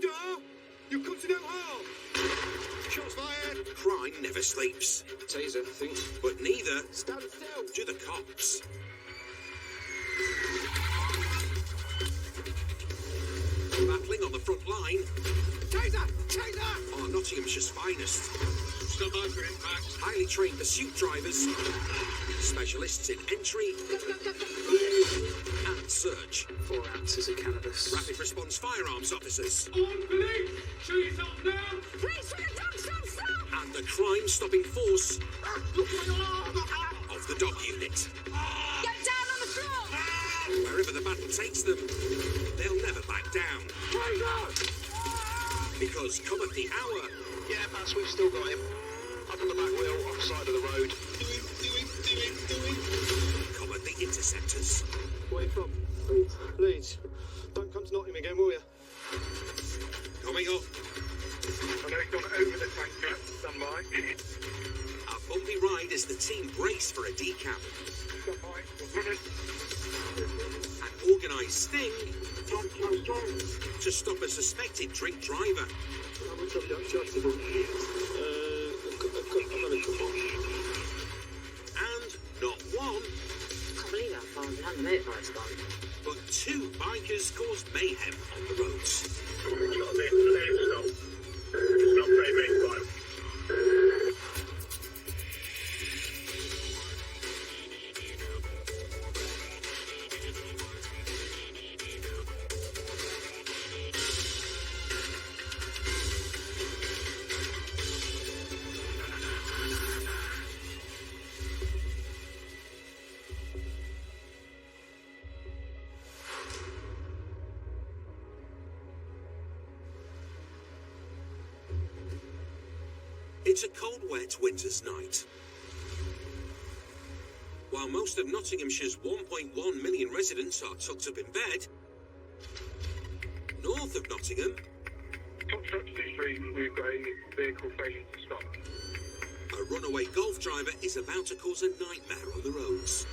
door! You'll come to no harm! Shots fired! Crime never sleeps. Taser, I think. But neither Stand still! do the cops. Battling on the front line Taser! Taser! are Nottinghamshire's finest. Stop by for impact. Highly trained pursuit drivers, specialists in entry and search, 4 ounces of cannabis. rapid response firearms officers, On police! Show yourself now! Please, for the dog, stop! and the crime-stopping force Look for your arm! of the dog unit. Get down on the floor! Wherever the battle takes them, they'll never back down. Taser! Because come at the hour, Yeah, Bats, we've still got him. Up on the back wheel, off side of the road. come at the Interceptors. Where you from? Leeds. Don't come to Nottingham again, will you? Coming up, I know he's gone over the tanker. Stand by. a bumpy ride as the team brace for a decap. Stand by. We're running. An organised sting to stop a suspected drink driver. How much have you adjusted? And not one, I can't believe how far behind the motorbike's gone. but 2 bikers caused mayhem on the roads. It's a cold, wet winter's night. While most of Nottinghamshire's 1.1 million residents are tucked up in bed, north of Nottingham, Top Structure Street, we've got a vehicle failing to stop. a runaway golf driver is about to cause a nightmare on the roads.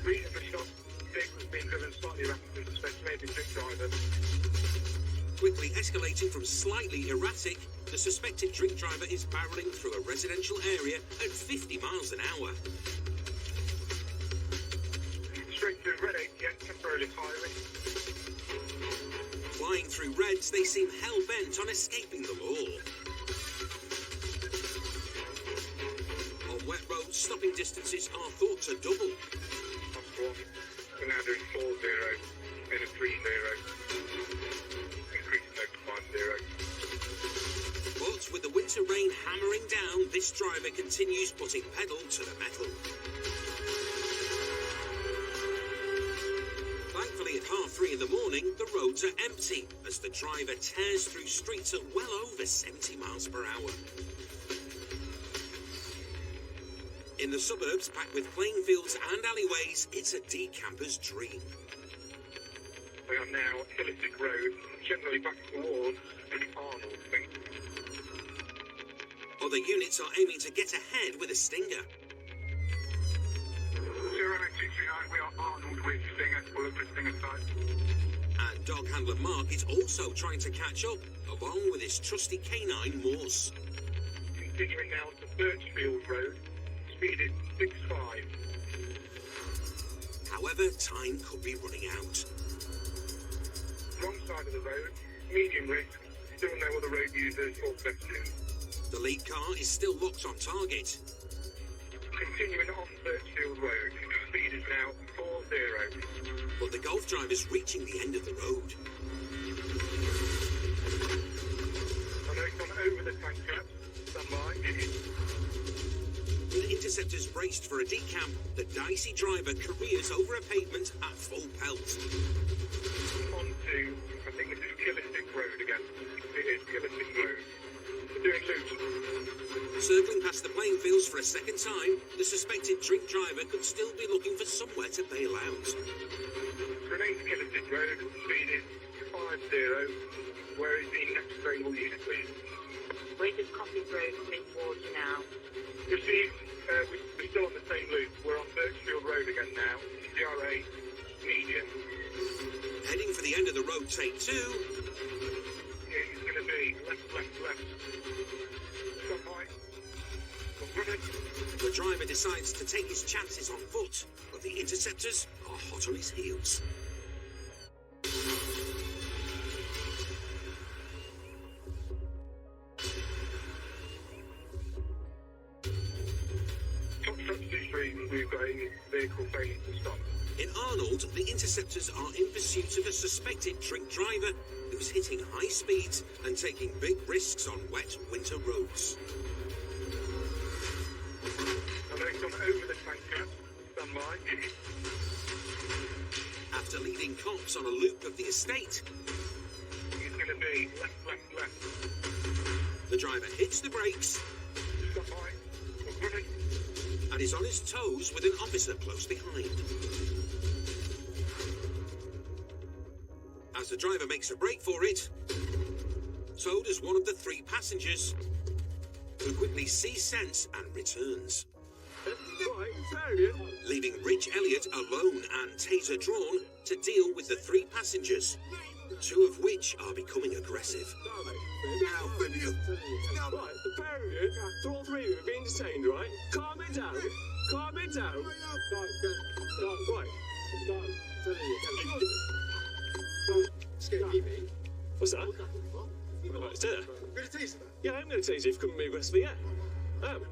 Reason for stop, vehicle's being driven slightly rapidly, suspected maybe drink driver. Quickly escalating from slightly erratic, the suspected drink driver is barreling through a residential area at 50 miles an hour. Straight through Red 88, temporarily firing. Flying through reds, they seem hell-bent on escaping the law. On wet roads, stopping distances are thought to double. That's one. We're now doing 4-0 and a 3-0. Increasing over 5-0. But with the winter rain hammering down, this driver continues putting pedal to the metal. Thankfully, at 3:30 in the morning, the roads are empty as the driver tears through streets at well over 70 miles per hour. In the suburbs, packed with playing fields and alleyways, it's a decamper's dream. We are now at Hillisick Road, generally back towards the Arnold thing. Other units are aiming to get ahead with a stinger. 09639, we are Arnold with Stinger, pull up at Stinger side. And dog handler Mark is also trying to catch up, along with his trusty canine Morse. Continuing now to Birchfield Road, speed is 65. However, time could be running out. Wrong side of the road, medium risk, still no other road users or pedestrians. The lead car is still locked on target. Continuing on Birchfield Road, speed is now 40. But the golf driver's reaching the end of the road. I know it's gone over the tanker, stand by. With Interceptors braced for a decamp, the dicey driver careers over a pavement at full pelt. On to, I think this is Hillisick Road again. It is Hillisick Road. We're doing loop. Circling past the playing fields for a second time, the suspected drink driver could still be looking for somewhere to bail out. Remains Hillisick Road, speed is 50. Where is the next available unit, please? Where does Coffee Road coming towards you now? Received, we're still on the same loop. We're on Birchfield Road again now. CRA, medium. Heading for the end of the the road, take 2. Yeah, he's going to be left. Stop by. The driver decides to take his chances on foot, but the Interceptors are hot on his heels. Top strategy 3, we've got a vehicle failing to stop. In Arnold, the Interceptors are in pursuit of a suspected drink driver who's hitting high speeds and taking big risks on wet winter roads. And they've gone over the tanker. Stand by. After leading cops on a loop of the estate, He's going to be left. the driver hits the brakes Stop by. and is on his toes with an officer close behind. As the driver makes a break for it, so does one of the 3 passengers, who quickly sees sense and returns. Leaving Rich Elliott alone and taser drawn to deal with the 3 passengers, 2 of which are becoming aggressive. Right, the pair of you, for all 3 of you, are being detained, right? Calm it down. What's that? Right, it's dinner. Yeah, I'm going to tase you if you come with me aggressively, yeah.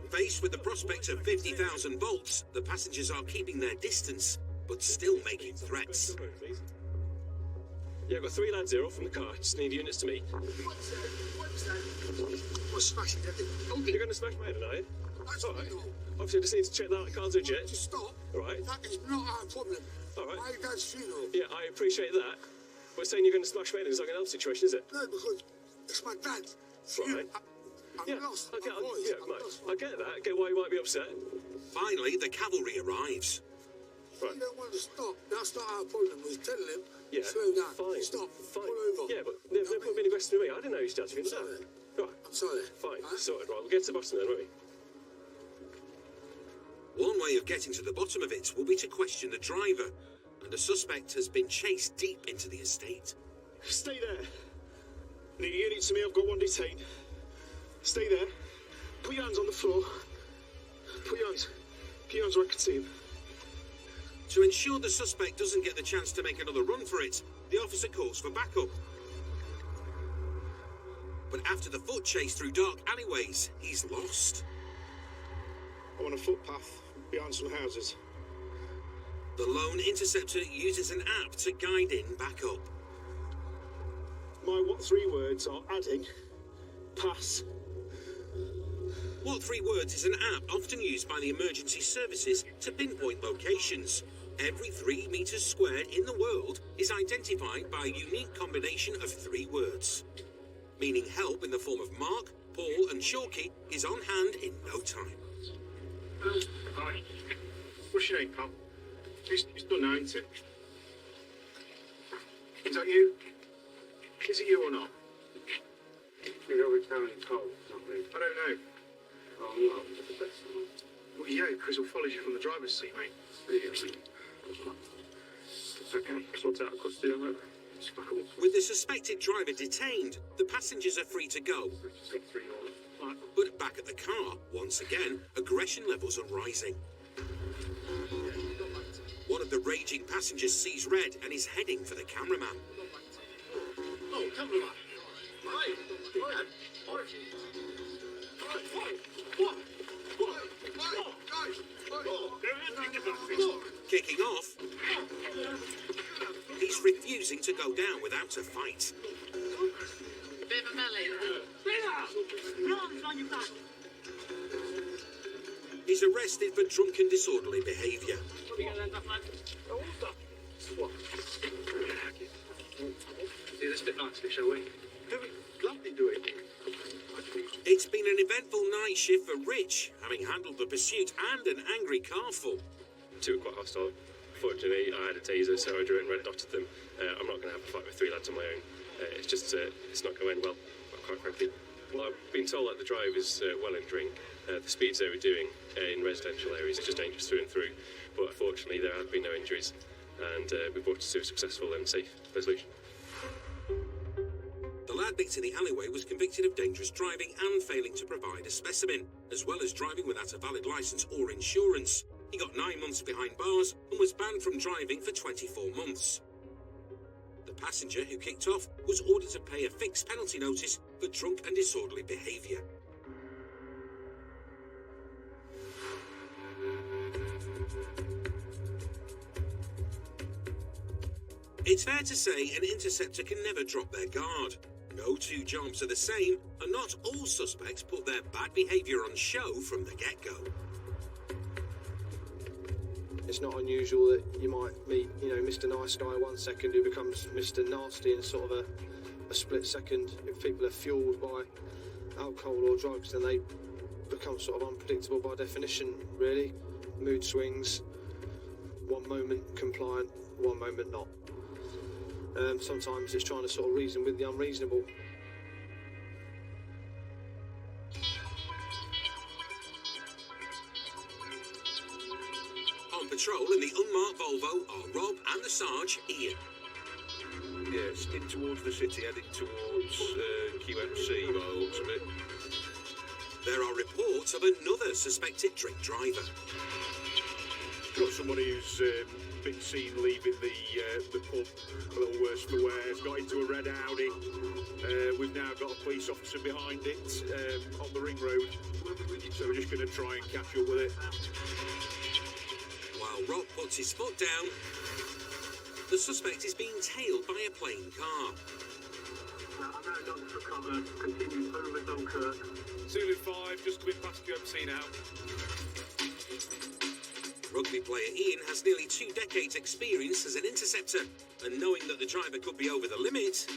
Faced with the prospect of 50,000 volts, the passengers are keeping their distance, but still making threats. Yeah, I've got 3 lads here all from the car. Just need units to meet. What's smashing everything? You're going to smash my head, are you? That's All right. not. Obviously, I just need to check that I can't do jet. Just stop. All right. That is not our problem. All right. My dad's funeral. Yeah, I appreciate that. But saying you're going to smash my head is like an elf situation, is it? No, because it's my dad's funeral. Right. I'm lost. I get, I'm lost. yeah, I'm mate, lost. I get that. I get why you might be upset. Finally, the cavalry arrives. Right. You don't want to stop. That's not our problem. We're telling him, Yeah. slow down. Fine. Stop. Fine. Pull over. Yeah, but they're not being aggressive to me. I didn't know you started doing sorry. that. Right. I'm sorry. Fine. Huh? Sorted. Right. We'll get to the bottom then, won't we? One way of getting to the bottom of it will be to question the driver, and the suspect has been chased deep into the estate. Stay there. Need a unit to me, I've got 1 detained. Stay there. Put your hands on the floor. Put your hands where I can see them. To ensure the suspect doesn't get the chance to make another run for it, the officer calls for backup. But after the foot chase through dark alleyways, he's lost. I'm on a footpath behind some houses. The lone interceptor uses an app to guide in backup. My what 3 words are adding, pass. What 3 Words is an app often used by the emergency services to pinpoint locations. Every 3 meters squared in the world is identified by a unique combination of 3 words, meaning help in the form of Mark, Paul and Chalky is on hand in no time. Hi. What's your name, pal? It's done now, isn't it? Is that you? Is it you or not? You're returning cold, not me. I don't know. Oh, no. Well, yeah, because we'll follow you from the driver's seat, mate. Okay, sort out custody on that. With the suspected driver detained, the passengers are free to go. Right. But back at the car, once again, aggression levels are rising. One of the raging passengers sees red and is heading for the cameraman. Oh, cameraman. Hey, man. Kicking off, he's refusing to go down without a fight. Bit of a melee. He's arrested for drunken disorderly behaviour. Do this bit nicely, shall we? Gladly do it. It's been an eventful night shift for Rich, having handled the pursuit and an angry car full. 2 were quite hostile. Fortunately, I had a taser, so I drew it and red dotted them. I'm not going to have a fight with 3 lads on my own. It's just, it's not going well, quite frankly. Well, I've been told that the drive is well in drink. The speeds they were doing in residential areas is just dangerous through and through. But fortunately, there have been no injuries, and we've brought it to a successful and safe resolution. addict in the alleyway was convicted of dangerous driving and failing to provide a specimen, as well as driving without a valid licence or insurance. He got 9 months behind bars and was banned from driving for 24 months. The passenger who kicked off was ordered to pay a fixed penalty notice for drunk and disorderly behaviour. It's fair to say an interceptor can never drop their guard. No two jobs are the same, and not all suspects put their bad behaviour on show from the get-go. It's not unusual that you might meet, Mr. Nice Guy 1 second who becomes Mr. Nasty in sort of a split second. If people are fueled by alcohol or drugs, then they become sort of unpredictable by definition, really. Mood swings, one moment compliant, one moment not. Sometimes it's trying to sort of reason with the unreasonable. On patrol in the unmarked Volvo are Rob and the Sarge, Ian. Yes, in towards the city, heading towards QMC by the looks of it. There are reports of another suspected drink driver. Got somebody who's been seen leaving the pub a little worse for wear. Has got into a red Audi. We've now got a police officer behind it on the ring road. So we're just going to try and catch up with it. While Rob puts his foot down, the suspect is being tailed by a plain car. I'm now done for cover. Continue over Dunkirk. Zulu 5, just coming past QMC now. Rugby player Ian has nearly 2 decades' experience as an interceptor, and knowing that the driver could be over the limit,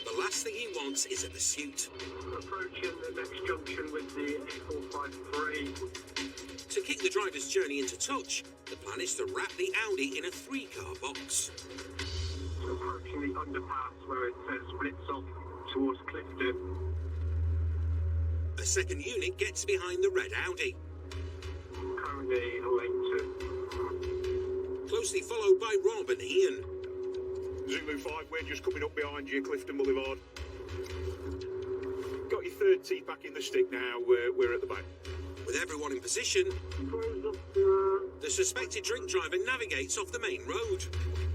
the last thing he wants is a pursuit. Approaching the next junction with the A453. To kick the driver's journey into touch, the plan is to wrap the Audi in a 3-car box. Approaching the underpass where it says splits off towards Clifton. A second unit gets behind the red Audi. Currently a lane 2. Closely followed by Rob and Ian. Zulu 5, we're just coming up behind you, Clifton Boulevard. Got your third teeth back in the stick now, we're at the back. With everyone in position, the suspected drink driver navigates off the main road.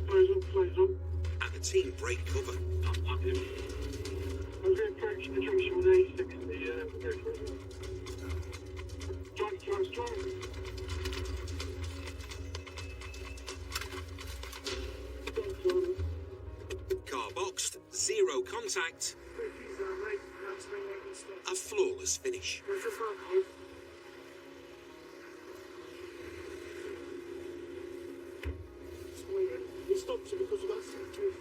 And the team break cover. I'm going to approach the junction with A60. Drive. Car boxed, 0 contact. A flawless finish. You stopped you because of that situation.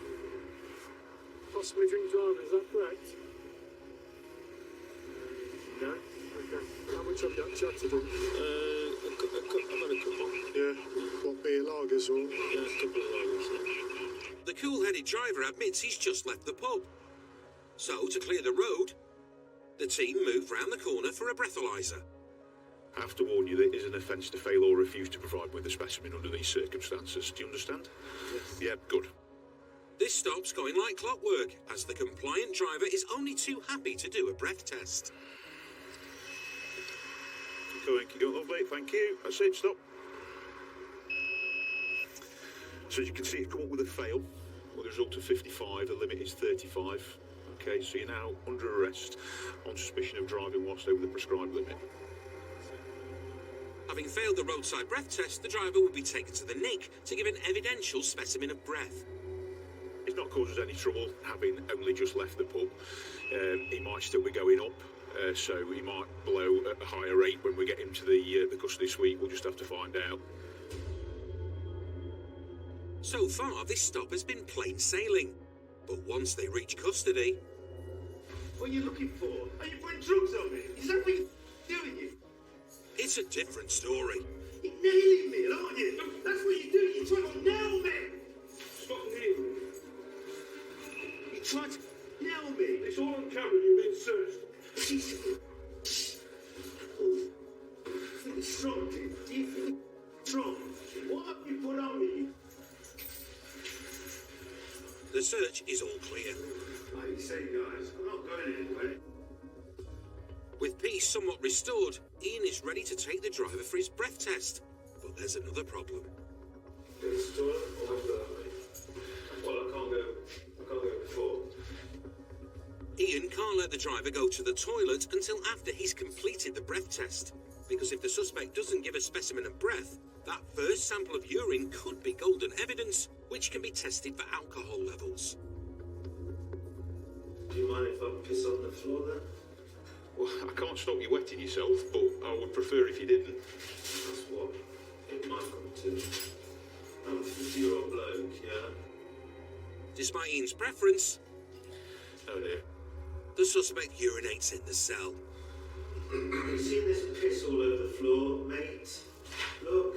Possibly drink driver, is that correct? No? Okay. How much have you chatted to? I've had a couple. Yeah. What, beer lagers or? Yeah, a couple of lagers. The cool-headed driver admits he's just left the pub. So, to clear the road, the team move round the corner for a breathalyser. I have to warn you that it is an offence to fail or refuse to provide with a specimen under these circumstances. Do you understand? Yes. Yeah, good. This stop's going like clockwork, as the compliant driver is only too happy to do a breath test. Keep going, lovely, thank you. That's it, stop. So as you can see, it come up with a fail, with a result of 55, the limit is 35. Okay, so you're now under arrest on suspicion of driving whilst over the prescribed limit. Having failed the roadside breath test, the driver will be taken to the NIC to give an evidential specimen of breath. It's not caused us any trouble, having only just left the pub. He might still be going up, so he might blow at a higher rate when we get him to the custody suite. We'll just have to find out. So far, this stop has been plain sailing. But once they reach custody... What are you looking for? Are you putting drugs on me? Is that what you're doing? It's a different story. You're nailing me, aren't you? That's what you do. You're trying to nail me. Stop here. You're trying to nail me. It's all on camera, you've been searched. It's strong, dude. You think it's strong. What have you put on me? The search is all clear. Like you say, guys, I'm not going anywhere. With peace somewhat restored, Ian is ready to take the driver for his breath test. But there's another problem. This toilet or well, I can't go before. Ian can't let the driver go to the toilet until after he's completed the breath test. Because if the suspect doesn't give a specimen of breath, that first sample of urine could be golden evidence, which can be tested for alcohol levels. Do you mind if I piss on the floor then? Well, I can't stop you wetting yourself, but I would prefer if you didn't. That's what it might come to. I'm a 50-year-old bloke, yeah? Despite Ian's preference, Oh dear. the suspect urinates in the cell. You seen this piss all over the floor, mate? Look.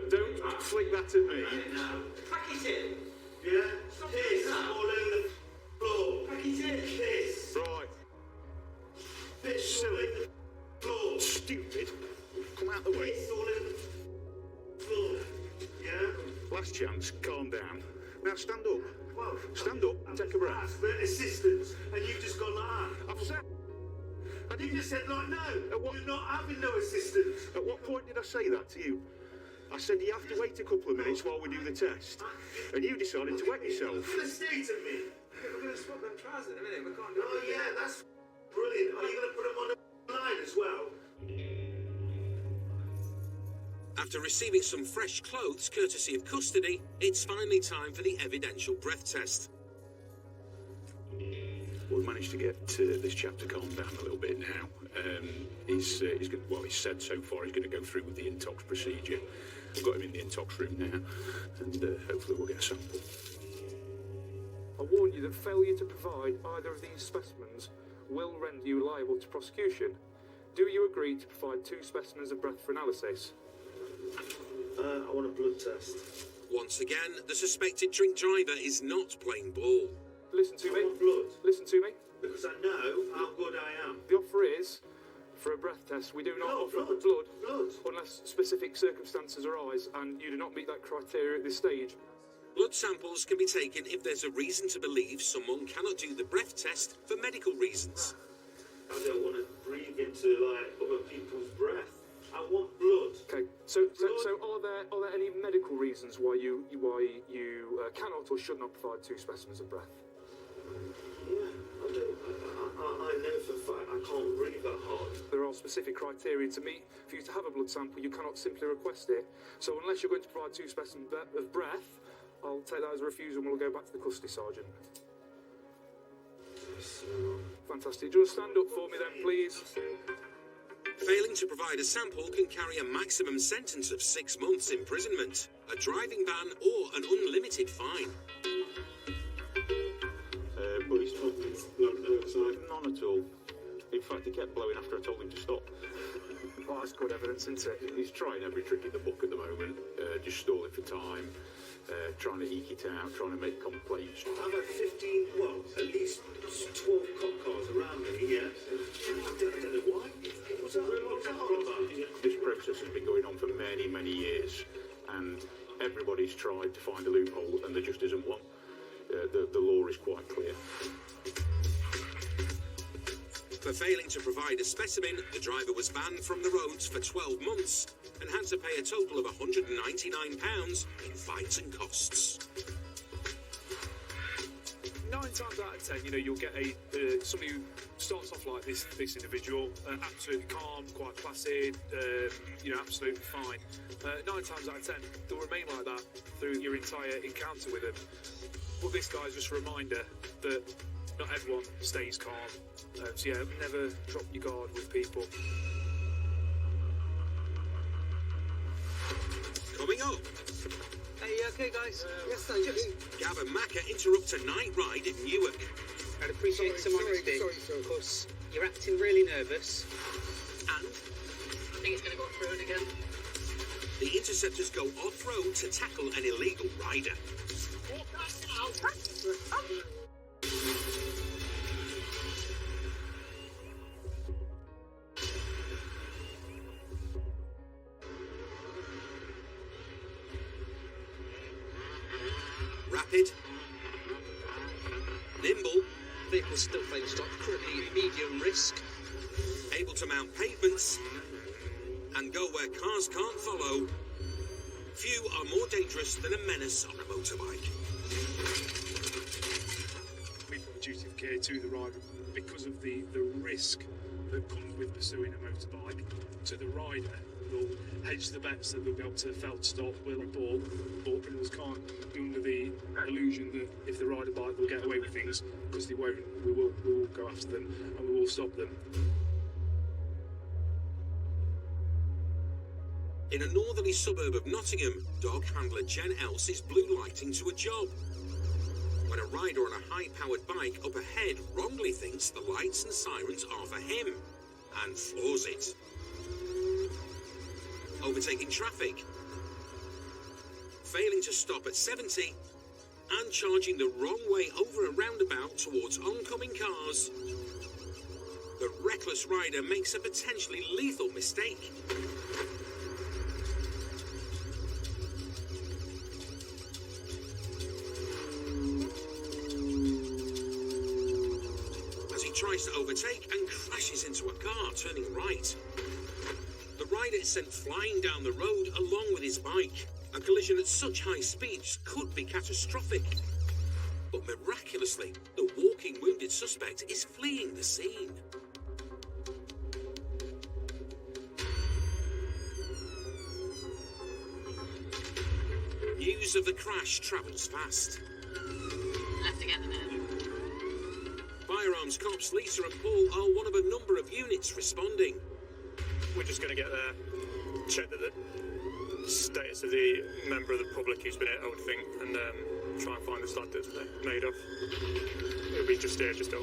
Don't flick that at me. Now. Pack it in. Yeah? Stop Piss doing that. all over the floor. Pack it in. Piss. Right. Piss all over the floor. Stupid. Come out the way. Piss all over the floor. Yeah? Last chance, calm down. Now stand up. Well, Stand up and take a breath. asked for assistance, and you've just gone like that. I've said. You just said like no. At what- You're not having no assistance. At what point did I say that to you? I said you have to wait a couple of minutes while we do the test. And you decided to wet yourself. You're gonna stay to me. We're going to swap them trousers in a minute. We can't do Oh yeah, that's brilliant. Are you gonna put them on the line as well? After receiving some fresh clothes courtesy of custody, it's finally time for the evidential breath test. We've managed to get this chap to calm down a little bit now. He's said so far he's going to go through with the intox procedure. We've got him in the intox room now, and hopefully we'll get a sample. I warn you that failure to provide either of these specimens will render you liable to prosecution. Do you agree to provide 2 specimens of breath for analysis? I want a blood test. Once again, the suspected drink driver is not playing ball. Listen to I me. want blood Listen to me. because I know how good I am. The offer is, for a breath test, we do not No, offer blood. blood Blood. unless specific circumstances arise and you do not meet that criteria at this stage. Blood samples can be taken if there's a reason to believe someone cannot do the breath test for medical reasons. I don't want to breathe into like other people's breath. I want blood. Okay, so are there any medical reasons why you cannot or should not provide 2 specimens of breath? Yeah, I know for a fact I can't breathe that hard. There are specific criteria to meet for you to have a blood sample. You cannot simply request it. So unless you're going to provide 2 specimens of breath, I'll take that as a refusal and we'll go back to the custody sergeant. Fantastic. Do you want to stand up for me then, please? Failing to provide a sample can carry a maximum sentence of 6 months imprisonment, a driving ban, or an unlimited fine. Police blowing outside? None at all. In fact, he kept blowing after I told him to stop. Oh, that's good evidence, isn't it? He's trying every trick in the book at the moment, just stalling for time, trying to eke it out, trying to make complaints. I've had 15, well, at least 12 cop cars around me, yeah? I don't know why. What's that all about? This process has been going on for many, many years, and everybody's tried to find a loophole, and there just isn't one. The law is quite clear. For failing to provide a specimen, the driver was banned from the roads for 12 months and had to pay a total of £199 in fines and costs. 9 times out of 10, you'll get somebody who starts off like this individual, absolutely calm, quite placid, absolutely fine. 9 times out of 10, they'll remain like that through your entire encounter with them. But this guy's just a reminder that not everyone stays calm. So yeah, never drop your guard with people. Coming up, Hey, you okay, guys? Yes, sir. Gav and Macca interrupt a night ride in Newark. I'd appreciate some honesty. Sorry. Of course, you're acting really nervous. And I think it's going to go through it again. the Interceptors go off-road to tackle an illegal rider. Rapid, Vehicle still failing to stop, currently medium risk. Able to mount pavements and go where cars can't follow. Few are more dangerous than a menace on a motorbike. We put a duty of care to the rider because of the risk that comes with pursuing a motorbike. To the rider, they'll hedge the bets that they'll be able to felt stop, will abort, but criminals can't be under the illusion that if they ride a bike they'll get away with things, because they won't. We will go after them and we will stop them. In a northerly suburb of Nottingham, dog handler Jen Else is blue lighting to a job when a rider on a high-powered bike up ahead wrongly thinks the lights and sirens are for him and floors it. Overtaking traffic, failing to stop at 70 and charging the wrong way over a roundabout towards oncoming cars. The reckless rider makes a potentially lethal mistake. Tries to overtake and crashes into a car turning right. The rider is sent flying down the road along with his bike. A collision at such high speeds could be catastrophic. But miraculously, the walking wounded suspect is fleeing the scene. News of the crash travels fast. Left again a minute. Firearms cops Lisa and Paul are one of a number of units responding. We're just going to get there, check that the status of the member of the public who's been hit, I would think, and try and find the slide that's made of. It'll be just here, just up.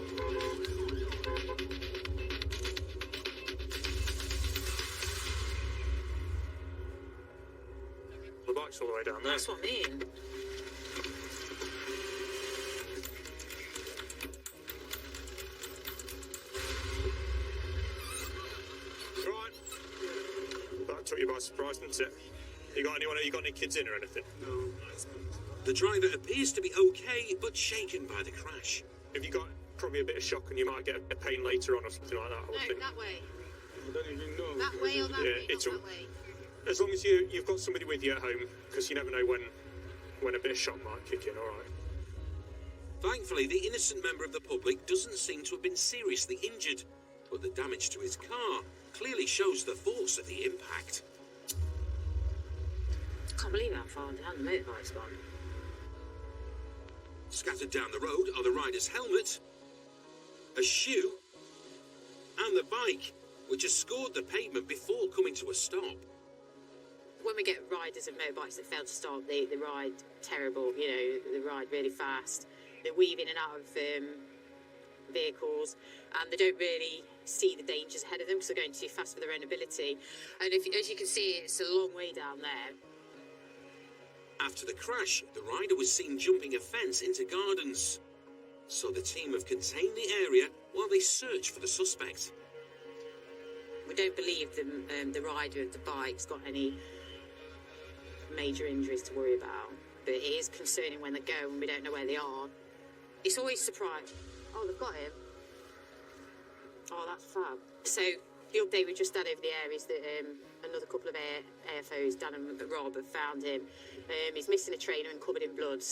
The bike's all the way down there. That's what I mean. Took you by surprise, didn't it? You got any kids in or anything? No. The driver appears to be okay, but shaken by the crash. Have you got probably a bit of shock and you might get a pain later on or something like that? I would think. That way. I don't even know. That way or that way? It's not that way. As long as you've got somebody with you at home, because you never know when a bit of shock might kick in, all right? Thankfully, the innocent member of the public doesn't seem to have been seriously injured, but the damage to his car clearly shows the force of the impact. I can't believe how far down the motorbike's gone. Scattered down the road are the rider's helmet, a shoe, and the bike, which has scored the pavement before coming to a stop. When we get riders of motorbikes that fail to stop, they ride terrible, they ride really fast. They're weaving in and out of vehicles, and they don't really see the dangers ahead of them because they're going too fast for their own ability. And as you can see, it's a long way down there. After the crash, the rider was seen jumping a fence into gardens. So the team have contained the area while they search for the suspect. We don't believe the rider of the bike's got any major injuries to worry about, but it is concerning when they go and we don't know where they are. It's always surprising. Oh, they've got him. Oh, that's fab. So the update we just had over the air is that another couple of AFOs, Dan and Rob, have found him. He's missing a trainer and covered in blood,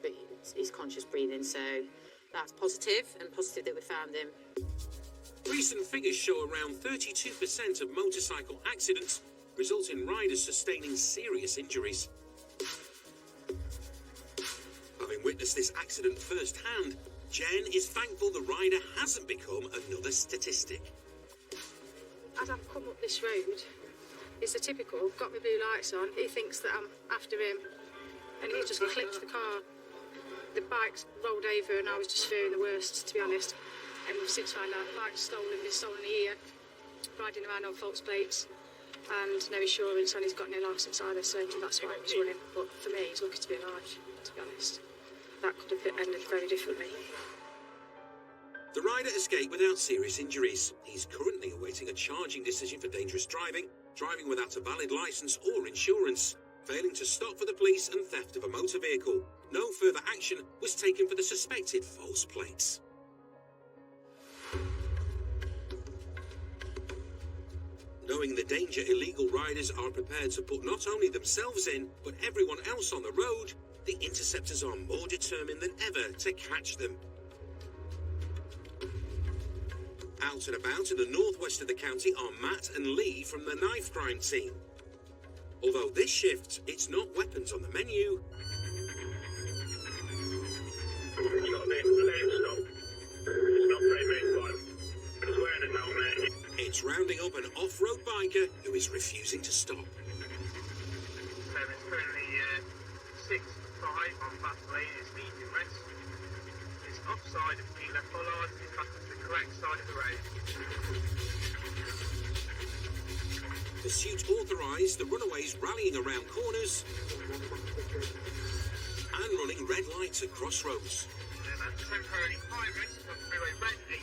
but he's conscious breathing, so that's positive, and positive that we found him. Recent figures show around 32% of motorcycle accidents result in riders sustaining serious injuries. Having witnessed this accident firsthand, Jen is thankful the rider hasn't become another statistic. As I've come up this road, it's a typical, got my blue lights on, he thinks that I'm after him, and he just clipped the car. The bike's rolled over and I was just fearing the worst, to be honest. And we've since found out the bike's been stolen a year, riding around on false plates, and no insurance, and he's got no licence either, so that's why he's running. But for me, he's lucky to be alive, to be honest. That could have ended very differently. The rider escaped without serious injuries. He's currently awaiting a charging decision for dangerous driving, driving without a valid licence or insurance, failing to stop for the police, and theft of a motor vehicle. No further action was taken for the suspected false plates. Knowing the danger, illegal riders are prepared to put not only themselves in, but everyone else on the road, the Interceptors are more determined than ever to catch them. Out and about in the northwest of the county are Matt and Lee from the knife crime team. Although this shift, it's not weapons on the menu. It's not there. Let it stop. It's not very fun. It's wearing a helmet. It's rounding up an off-road biker who is refusing to stop. It's currently 6-5 on fast lane. It's needing rest. It's offside of the left bollard. It's back to the correct side of the road. Pursuit authorised, the runaways rallying around corners and running red lights at crossroads. Temporarily high risk on freeway red 8,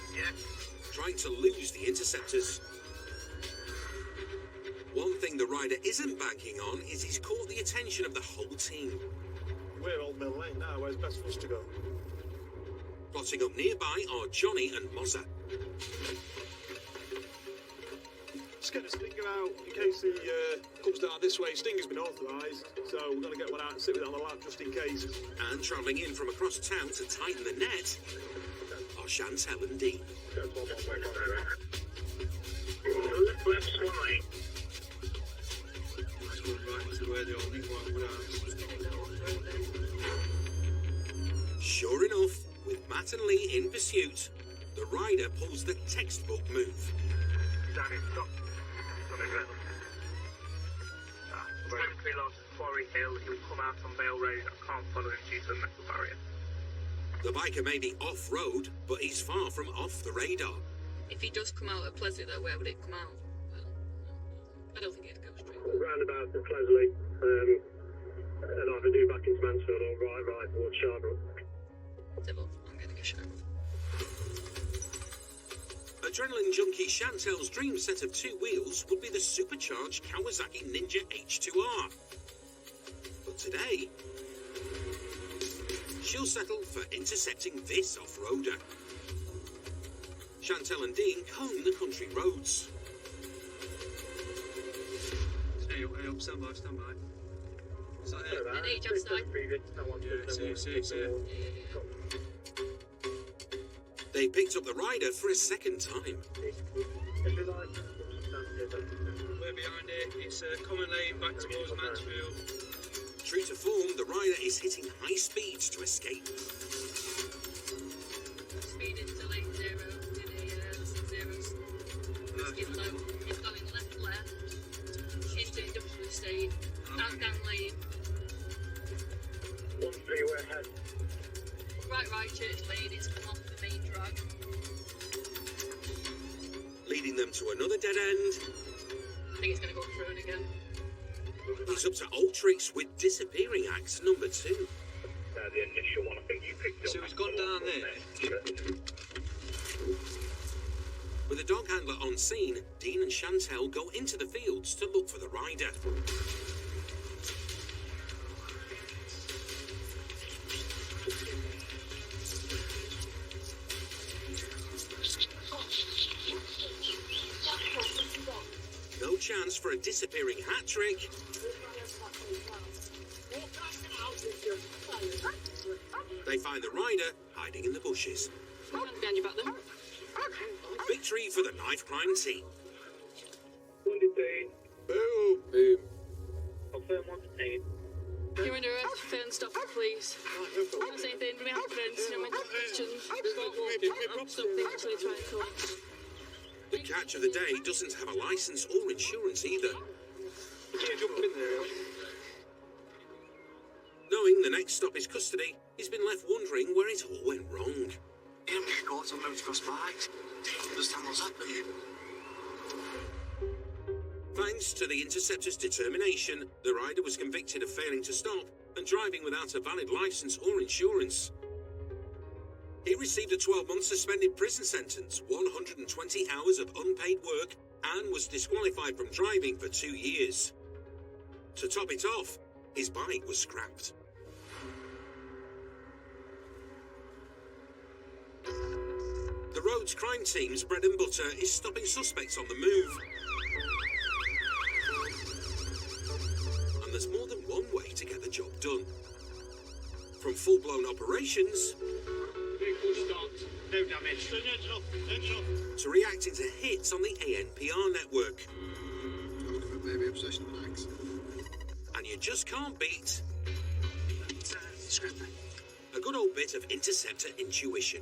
trying to lose the Interceptors. One thing the rider isn't banking on is he's caught the attention of the whole team. We're Old Mill Lane now, where's best for us to go? Plotting up nearby are Johnny and Mozza. Let's get a stinger out in case he comes down this way. Stinger's been authorised, so we're going to get one out and sit with it on the lap just in case. And travelling in from across town to tighten the net are Chantel and Dean. Left side. Sure enough, with Matt and Lee in pursuit, the rider pulls the textbook move. Danny, stop. Technically lost Quarry Hill. He'll come out on Vale Road. I can't follow him due to the metal barrier. The biker may be off-road, but he's far from off the radar. If he does come out at Plesley, though, where would it come out? Well, I don't think it'd go straight. Roundabout at Plesley, and either do back into Mansfield or right towards Sharborough. Devil, I'm going to get Sharborough. Adrenaline junkie Chantel's dream set of two wheels would be the supercharged Kawasaki Ninja H2R. But today, she'll settle for intercepting this off-roader. Chantel and Dean comb the country roads. Hey, stand by. Is that it? An H outside. They picked up the rider for a second time. We're behind it. It's a common lane back towards Mansfield. True to form, the rider is hitting high speeds to escape. Speed into lane 0 in a 6-0s. Skid low. He's going left. Into industrial estate. Down lane. 1-3, we're ahead. Right, Church Lane. It's come off the main drag. Leading them to another dead end. I think it's going to go through it again. He's up to old tricks with disappearing act number 2. The initial one, I think you picked up. So he's gone down there. With a dog handler on scene, Dean and Chantel go into the fields to look for the rider. No chance for a disappearing hat trick. They find the rider hiding in the bushes. Behind your back then. Victory for the knife crime team. 1 detain. Boom. Confirm 1 detain. You're under arrest. Fail and stop, please. Don't say anything. We have friends. No mental questions. Stop things till they try and call. The catch of the day doesn't have a license or insurance either. Knowing the next stop is custody, he's been left wondering where it all went wrong. You don't get caught on motocross bikes. Do you understand what's happening? Thanks to the Interceptors' determination, the rider was convicted of failing to stop and driving without a valid license or insurance. He received a 12-month suspended prison sentence, 120 hours of unpaid work, and was disqualified from driving for 2 years. To top it off, his bike was scrapped. The road's crime team's bread and butter is stopping suspects on the move. there's more than one way to get the job done. From full-blown operations Vehicle stopped. No damage. Engine off. to reacting to hits on the ANPR network. Maybe obsession with axe. And you just can't beat a good old bit of interceptor intuition.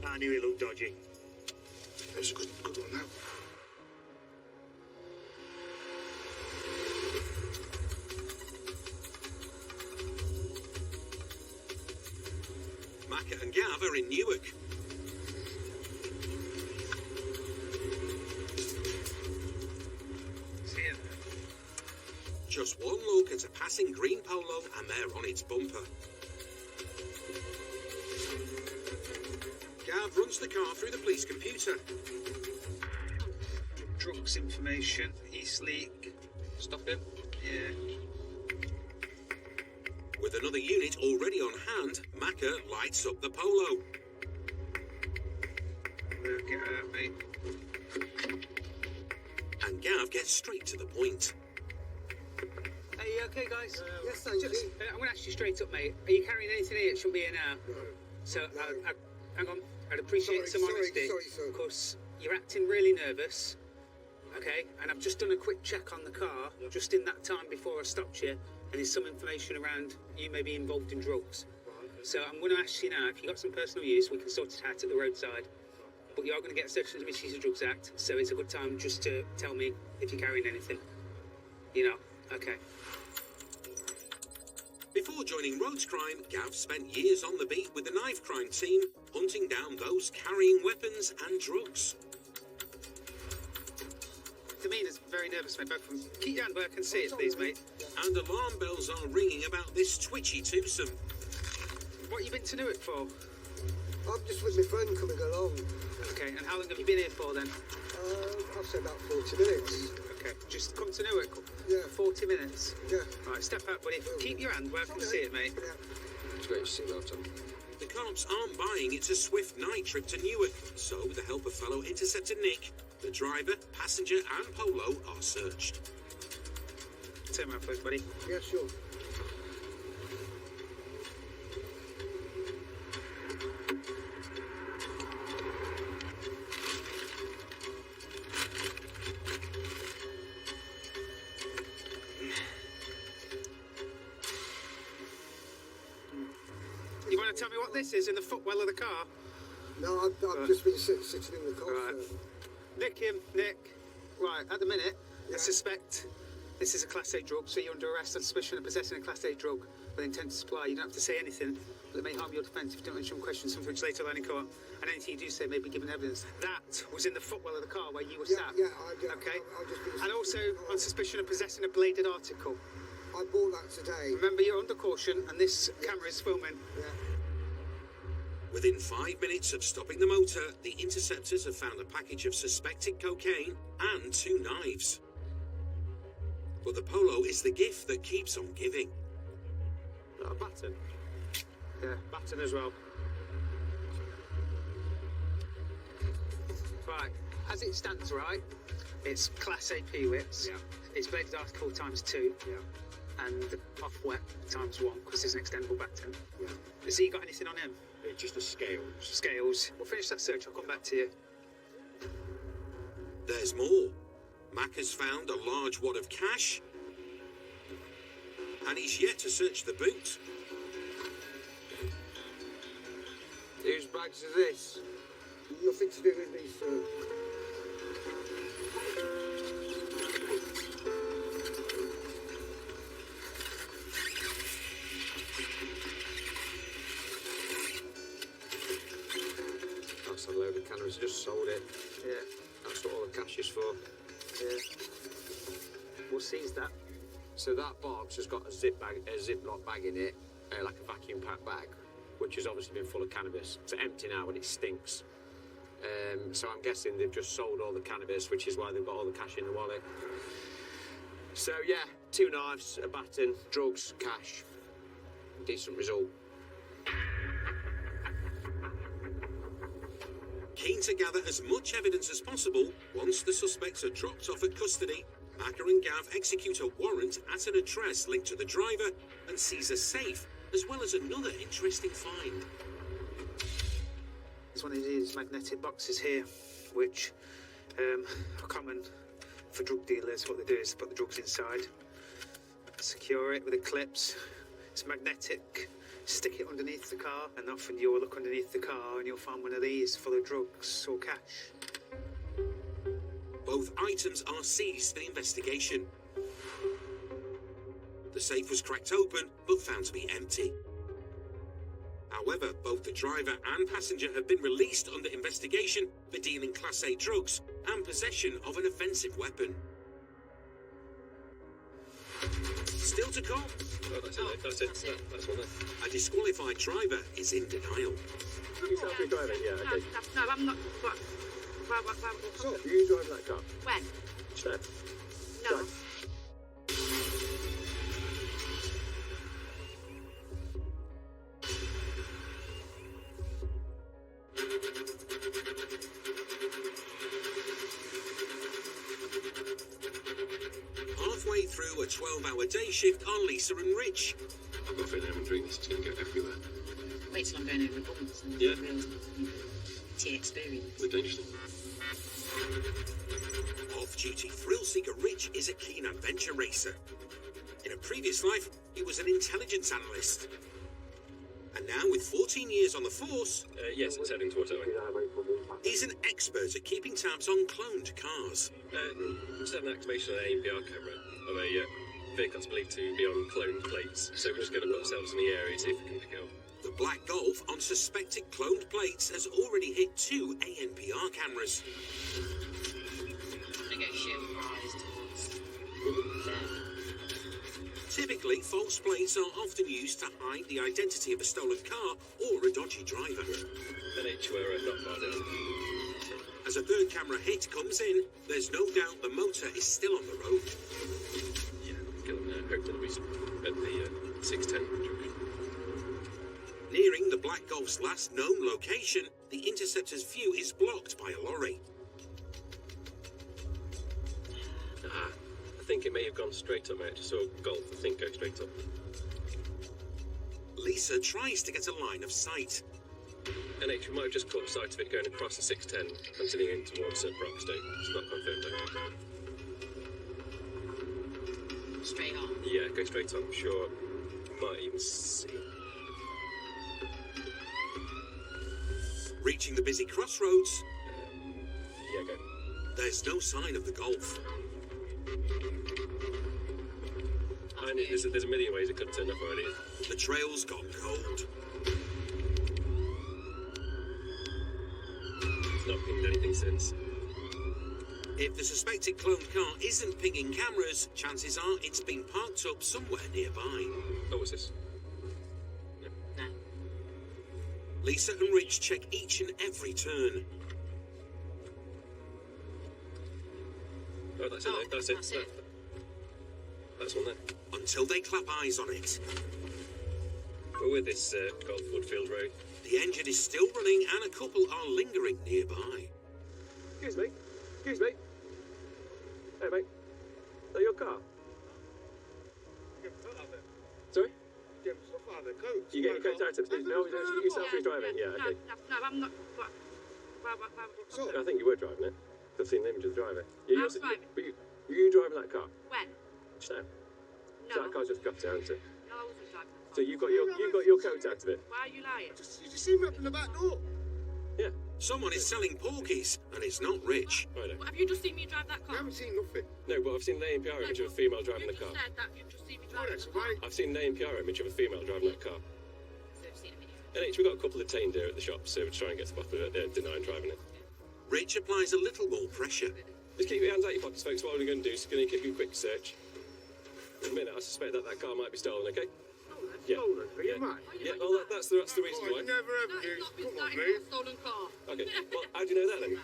I knew he looked dodgy. That's a good one now. Macca and Gav are in Newark. Just one look at a passing green Polo and they're on its bumper. Gav runs the car through the police computer. Drugs information. East Leak. Stop him. Yeah. With another unit already on hand, Macca lights up the Polo. Work it out, mate. And Gav gets straight to the point. Hey, you okay, guys? Yes, thank you. I'm going to ask you straight up, mate. Are you carrying anything here? It shouldn't be here now. No. So, No. hang on. I'd appreciate some honesty. Sorry, sir. Because you're acting really nervous, okay? And I've just done a quick check on the car, just in that time before I stopped you, and there's some information around you may be involved in drugs. So I'm going to ask you now, if you've got some personal use, we can sort it out at the roadside. But you are going to get a Substance Misuse of Drugs Act, so it's a good time just to tell me if you're carrying anything. You know? Okay. Before joining Roads Crime, Gav spent years on the beat with the knife crime team, hunting down those carrying weapons and drugs. Demeanour's very nervous, mate. Both of them. Keep your hand where I can see it, please, mate. And alarm bells are ringing about this twitchy twosome. What you been to Newark for? I'm just with my friend coming along. Okay, and how long have you been here for then? I've said about 40 minutes. Okay, just come to Newark. Yeah. 40 minutes. Yeah. Right, step out, buddy. Keep your hand where I can see it, mate. Yeah. It's great to see that, Tom. The cops aren't buying it's a swift night trip to Newark, so with the help of fellow Interceptor Nick, the driver, passenger and Polo are searched. Turn around first, buddy. Yeah, sure. You want to tell me what this is in the footwell of the car? No, I've just been sitting in the car. Right. So. Nick him, Nick. Right, at the minute, I suspect this is a Class A drug, so you're under arrest on suspicion of possessing a Class A drug with intent to supply. You don't have to say anything, but it may harm your defence if you don't answer some questions, some which later line in court. And anything you do say may be given evidence. That was in the footwell of the car where you were sat. Yeah, okay. I've just been And also on suspicion of possessing a bladed article. I bought that today. Remember, you're under caution, and this camera is filming. Yeah. Within 5 minutes of stopping the motor, the Interceptors have found a package of suspected cocaine and 2 knives. But the Polo is the gift that keeps on giving. A baton. Yeah, baton as well. Right, as it stands, right, it's Class A P-Wits. Yeah. It's bladed article times 2. Yeah. And the off-wet times 1, because there's an extendable baton. Yeah. Has he got anything on him? It's just the scales. Scales. We'll finish that search, I'll come back to you. There's more. Mac has found a large wad of cash, and he's yet to search the boot. Whose bags is this? Nothing to do with me, sir. That's a load of cannabis. Just sold it. Yeah. That's what all the cash is for. Yeah. We'll seize that. So that box has got a Ziploc bag in it, like a vacuum packed bag, which has obviously been full of cannabis. It's empty now and it stinks. So I'm guessing they've just sold all the cannabis, which is why they've got all the cash in the wallet. So yeah, 2 knives, a baton, drugs, cash. Decent result. Keen to gather as much evidence as possible, once the suspects are dropped off at custody, Acker and Gav execute a warrant at an address linked to the driver and seize a safe, as well as another interesting find. It's one of these magnetic boxes here, which are common for drug dealers. What they do is put the drugs inside, secure it with the clips. It's magnetic. Stick it underneath the car, and often you'll look underneath the car and you'll find one of these full of drugs or cash. Both items are seized for the investigation. The safe was cracked open, but found to be empty. However, both the driver and passenger have been released under investigation for dealing Class A drugs and possession of an offensive weapon. Still to come. Oh, that's it. That's one there. A disqualified driver is in denial. You self-free driving? Yeah, okay. No, I'm not. What? So, you driving that car? When? Just now. No. Drive. Halfway through a 12-hour day shift are Lisa and Rich. I've got a feeling I'm drinking this is going to go everywhere. Wait till I'm going over the bumps and Yeah. realise tea experience. We're dangerous. Off-duty thrill-seeker Rich is a keen adventure racer. In a previous life, he was an intelligence analyst. And now, with 14 years on the force... Yes, it's heading towards that way. He's an expert at keeping tabs on cloned cars. Just had an activation on an ANPR camera of a vehicle that's believed to be on cloned plates. So we're just going to put ourselves in the area, see if we can pick it up. The Black Golf on suspected cloned plates has already hit 2 ANPR cameras. Typically, false plates are often used to hide the identity of a stolen car or a dodgy driver. NH were not far down. As a third camera hit comes in, there's no doubt the motor is still on the road. Yeah, hopefully we're at the 610 junction. Nearing the Black Golf's last known location, the Interceptor's view is blocked by a lorry. I think it may have gone straight up, mate. I just saw Golf, I think, go straight up. Lisa tries to get a line of sight. NH, we might have just caught sight of it going across the 610, continuing in towards Broxton. It's not confirmed, though. Straight on? Yeah, go straight on, sure. Might even see. Reaching the busy crossroads, Yeah, go. there's no sign of the Golf. And there's a million ways it could turn up already. The trail's gone cold. It's not pinged anything since. If the suspected cloned car isn't pinging cameras, chances are it's been parked up somewhere nearby. Oh, what's this? No. Lisa and Rich check each and every turn. Oh, that's it. That's it. That's it. That's one there. Until they clap eyes on it. We're with this Golf Woodfield Road. The engine is still running and a couple are lingering nearby. Excuse me. Excuse me. Hey, mate. Is that your car? Sorry? Get stuff out of the coat. You get your coat out of it? No, you self-free driving? Yeah, okay. No, I'm not. So, I think you were driving it. I've seen the image of the driver. Yeah, I was driving. But you driving that car? When? Just now? No. So that car's just got down to. No, I wasn't driving. So you got your coat out of it? Why are you lying? you just see me up in the back door. Yeah. Someone is selling porkies, and it's not Rich. Right. Have you just seen me drive that I car? haven't seen nothing. No, but I've seen an ANPR image of a female driving the You car. just said that you've just seen me driving That's the car. right. I've seen an ANPR image of a female driving that car. So I've seen a video. NH, we've got a couple detained here at the shop, so we're trying to get to the bottom of it. They're denying driving it. Rich applies a little more pressure. Just keep your hands out your pockets, folks. What we're going to do is going to give you a quick search. In a minute, I suspect that car might be stolen, okay? Yeah. Stolen? Are you mad? Yeah, well, that's the reason Oh, why. I never ever No, do. it's not been Come on, starting mate. a stolen car. Okay, well, how do you know that then?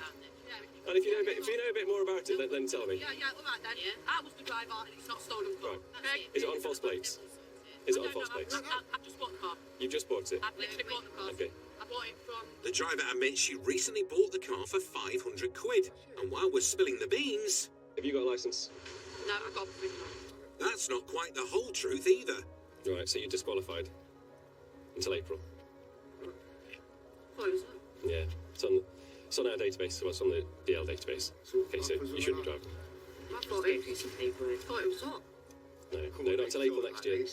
And if you know a bit more about it, then tell me. Yeah, all right then. I was the driver and it's not stolen car. Right. Okay? Is it on false plates? Is it on false plates? I've just bought the car. You've just bought it? I've literally bought the car. Okay. I bought it from... The driver admits she recently bought the car for 500 quid. And while we're spilling the beans... Have you got a licence? No, I got provisional. That's not quite the whole truth either. Right, so you're disqualified until April. What was that? Yeah, it's on our database, so it's on the DL database. Okay, so you shouldn't be driving. I thought it was what? No, not until April next year.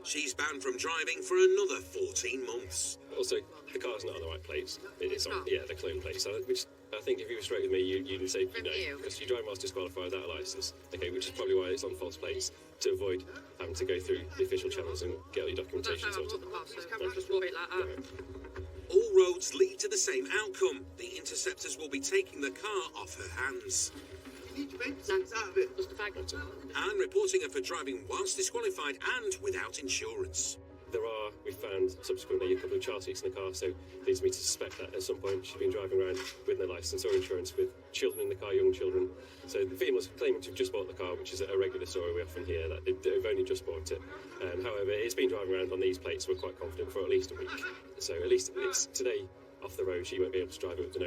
She's banned from driving for another 14 months. Also, the car's not on the right plates. It's on, the clone plates. Which I think if you were straight with me, you'd say, because you drive whilst disqualified without a licence. Okay, which is probably why it's on false plates, to avoid having to go through the official channels and get all your documentation sorted. All roads lead to the same outcome. The Interceptors will be taking the car off her hands. And reporting her for driving whilst disqualified and without insurance. We found subsequently a couple of child seats in the car, so leads me to suspect that at some point she's been driving around with no licence or insurance with children in the car, young children. So the female's claiming to have just bought the car, which is a regular story we often hear, that they've only just bought it. However, it's been driving around on these plates, we're quite confident, for at least a week. So at least it's today off the road, she won't be able to drive it with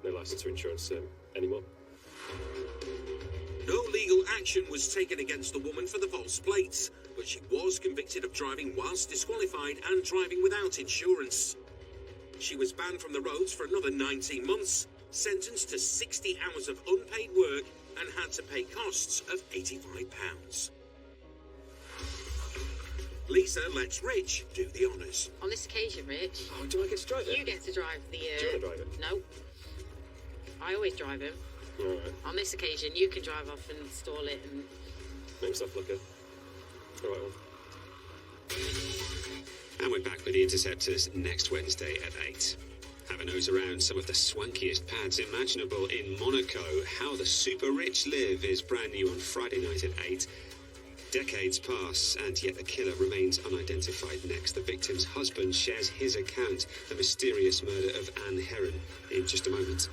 no licence or insurance anymore. No legal action was taken against the woman for the false plates, but she was convicted of driving whilst disqualified and driving without insurance. She was banned from the roads for another 19 months, sentenced to 60 hours of unpaid work, and had to pay costs of £85. Lisa lets Rich do the honours. On this occasion, Rich. Oh, do I get to drive it? You get to drive the... Do you want to drive it? No. I always drive him. Alright. On this occasion, you can drive off and install it and... Make myself look good. Alright, well. And we're back with the Interceptors next Wednesday at 8. Have a nose around some of the swankiest pads imaginable in Monaco. How the super rich live is brand new on Friday night at 8. Decades pass, and yet the killer remains unidentified next. The victim's husband shares his account, the mysterious murder of Anne Heron, in just a moment.